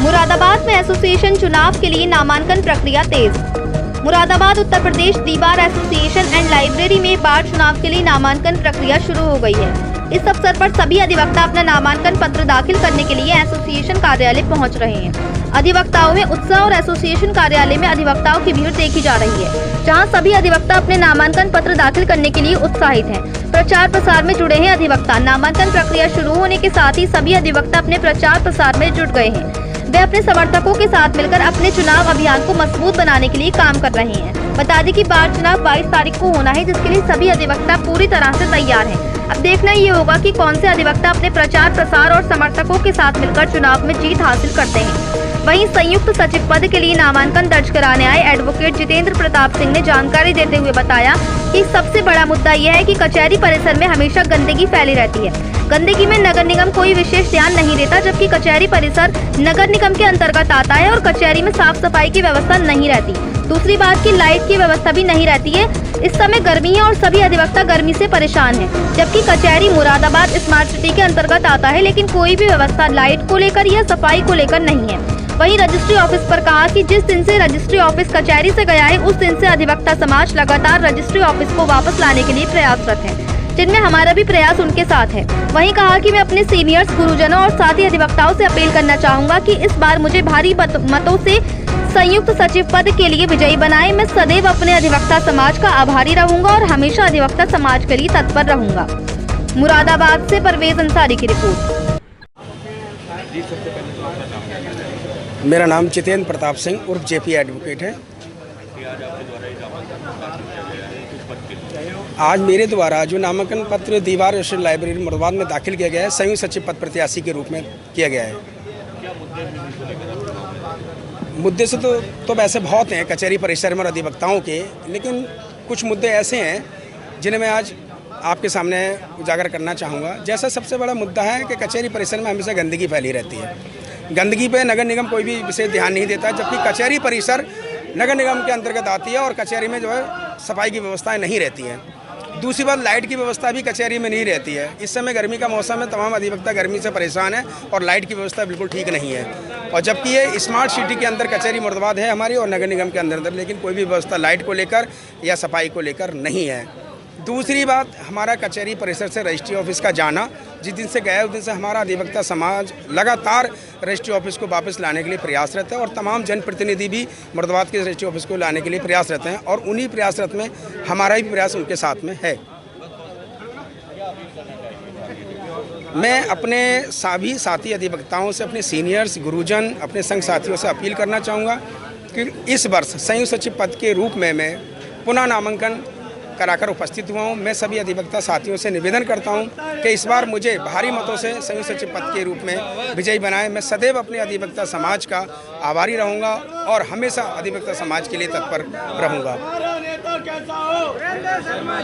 मुरादाबाद में एसोसिएशन चुनाव के लिए नामांकन प्रक्रिया तेज। मुरादाबाद उत्तर प्रदेश दीवार एसोसिएशन एंड लाइब्रेरी में बार चुनाव के लिए नामांकन प्रक्रिया शुरू हो गई है। इस अवसर पर सभी अधिवक्ता अपना नामांकन पत्र दाखिल करने के लिए एसोसिएशन कार्यालय पहुंच रहे हैं। अधिवक्ताओं में उत्साह और एसोसिएशन कार्यालय में अधिवक्ताओं की भीड़ देखी जा रही है, जहां सभी अधिवक्ता अपने नामांकन पत्र दाखिल करने के लिए उत्साहित हैं। प्रचार प्रसार में जुड़े हैं अधिवक्ता। नामांकन प्रक्रिया शुरू होने के साथ ही सभी अधिवक्ता अपने प्रचार प्रसार में जुट गए हैं। वे अपने समर्थकों के साथ मिलकर अपने चुनाव अभियान को मजबूत बनाने के लिए काम कर रहे हैं। बता दें कि बार चुनाव 22 तारीख को होना है, जिसके लिए सभी अधिवक्ता पूरी तरह से तैयार हैं। अब देखना ये होगा कि कौन से अधिवक्ता अपने प्रचार प्रसार और समर्थकों के साथ मिलकर चुनाव में जीत हासिल करते हैं। वहीं संयुक्त सचिव पद के लिए नामांकन दर्ज कराने आए एडवोकेट जितेंद्र प्रताप सिंह ने जानकारी देते हुए बताया कि सबसे बड़ा मुद्दा यह है कि कचहरी परिसर में हमेशा गंदगी फैली रहती है। गंदगी में नगर निगम कोई विशेष ध्यान नहीं देता, जबकि कचहरी परिसर नगर निगम के अंतर्गत आता है और कचहरी में साफ सफाई की व्यवस्था नहीं रहती। दूसरी बात की लाइट की व्यवस्था भी नहीं रहती है। इस समय गर्मी है और सभी अधिवक्ता गर्मी से परेशान हैं, जबकि कचहरी मुरादाबाद स्मार्ट सिटी के अंतर्गत आता है, लेकिन कोई भी व्यवस्था लाइट को लेकर या सफाई को लेकर नहीं है। वहीं रजिस्ट्री ऑफिस पर कहा कि जिस दिन से रजिस्ट्री ऑफिस कचहरी से गया है, उस दिन से अधिवक्ता समाज लगातार रजिस्ट्री ऑफिस को वापस लाने के लिए प्रयासरत है, जिनमें हमारा भी प्रयास उनके साथ है। वहीं कहा कि मैं अपने सीनियर्स, गुरुजनों और साथी अधिवक्ताओं से अपील करना चाहूंगा कि इस बार मुझे भारी मतों से संयुक्त सचिव पद के लिए विजयी बनाए। मैं सदैव अपने अधिवक्ता समाज का आभारी रहूंगा और हमेशा अधिवक्ता समाज के लिए तत्पर रहूंगा। मुरादाबाद से परवेज अंसारी की रिपोर्ट। मेरा नाम जितेंद्र प्रताप सिंह उर्फ जेपी एडवोकेट है। आज मेरे द्वारा जो नामांकन पत्र दीवार एसोसिएशन लाइब्रेरी मुरादाबाद में दाखिल किया गया है, संयुक्त सचिव पद प्रत्याशी के रूप में किया गया है। मुद्दे से तो वैसे बहुत हैं कचहरी परिसर में और अधिवक्ताओं के, लेकिन कुछ मुद्दे ऐसे हैं जिन्हें मैं आज आपके सामने उजागर करना चाहूँगा। जैसा सबसे बड़ा मुद्दा है कि कचहरी परिसर में हमेशा गंदगी फैली रहती है। गंदगी पे नगर निगम कोई भी विशेष ध्यान नहीं देता, जबकि कचहरी परिसर नगर निगम के अंतर्गत आती है और कचहरी में जो है सफाई की व्यवस्थाएं नहीं रहती हैं। दूसरी बात, लाइट की व्यवस्था भी कचहरी में नहीं रहती है। इस समय गर्मी का मौसम है, तमाम अधिवक्ता गर्मी से परेशान है और लाइट की व्यवस्था बिल्कुल ठीक नहीं है। और जबकि ये स्मार्ट सिटी के अंदर कचहरी मुरादाबाद है हमारी और नगर निगम के अंदर, लेकिन कोई भी व्यवस्था लाइट को लेकर या सफाई को लेकर नहीं है। दूसरी बात, हमारा कचहरी परिसर से रजिस्ट्री ऑफिस का जाना, जिस दिन से गया उस दिन से हमारा अधिवक्ता समाज लगातार रजिस्ट्री ऑफिस को वापस लाने के लिए प्रयासरत है और तमाम जनप्रतिनिधि भी मुरादाबाद के रजिस्ट्री ऑफिस को लाने के लिए प्रयासरत हैं और उन्हीं प्रयासरत में हमारा भी प्रयास उनके साथ में है। मैं अपने सभी साथी अधिवक्ताओं से, अपने सीनियर्स, गुरुजन, अपने संघ साथियों से अपील करना चाहूँगा कि इस वर्ष संयुक्त सचिव पद के रूप में मैं पुनः नामांकन कराकर उपस्थित हुआ हूँ। मैं सभी अधिवक्ता साथियों से निवेदन करता हूँ कि इस बार मुझे भारी मतों से संयुक्त सचिव पद के रूप में विजयी बनाए। मैं सदैव अपने अधिवक्ता समाज का आभारी रहूँगा और हमेशा अधिवक्ता समाज के लिए तत्पर रहूँगा।